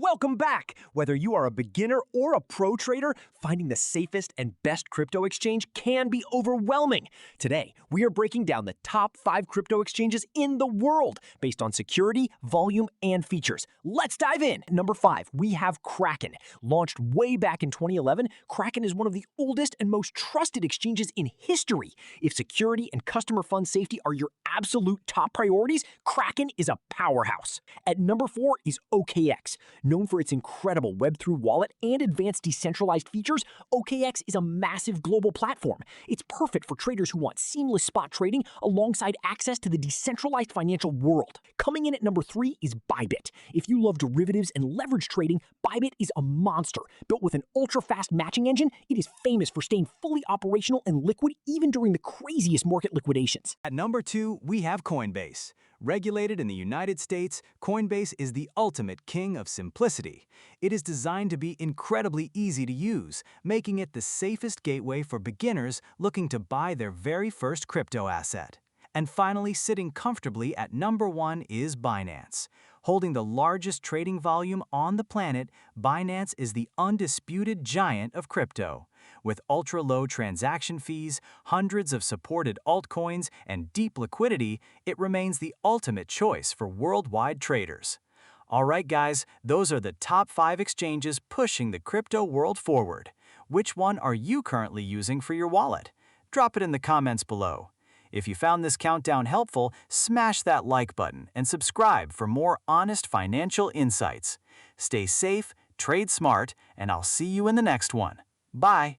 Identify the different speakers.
Speaker 1: Welcome back! Whether you are a beginner or a pro trader, finding the safest and best crypto exchange can be overwhelming. Today, we are breaking down the top 5 crypto exchanges in the world based on security, volume, and features. Let's dive in! Number 5, we have Kraken. Launched way back in 2011, Kraken is one of the oldest and most trusted exchanges in history. If security and customer fund safety are your absolute top priorities, Kraken is a powerhouse. At number 4 is OKX. Known for its incredible Web3 wallet and advanced decentralized features, OKX is a massive global platform. It's perfect for traders who want seamless spot trading alongside access to the decentralized financial world. Coming in at number 3 is Bybit. If you love derivatives and leverage trading, Bybit is a monster. Built with an ultra-fast matching engine, it is famous for staying fully operational and liquid even during the craziest market liquidations.
Speaker 2: At number 2, we have Coinbase. Regulated in the United States, Coinbase is the ultimate king of simplicity. It is designed to be incredibly easy to use, making it the safest gateway for beginners looking to buy their very first crypto asset. And finally, sitting comfortably at number 1 is Binance. Holding the largest trading volume on the planet, Binance is the undisputed giant of crypto. With ultra-low transaction fees, hundreds of supported altcoins, and deep liquidity, it remains the ultimate choice for worldwide traders. Alright guys, those are the top 5 exchanges pushing the crypto world forward. Which one are you currently using for your wallet? Drop it in the comments below. If you found this countdown helpful, smash that like button and subscribe for more honest financial insights. Stay safe, trade smart, and I'll see you in the next one. Bye!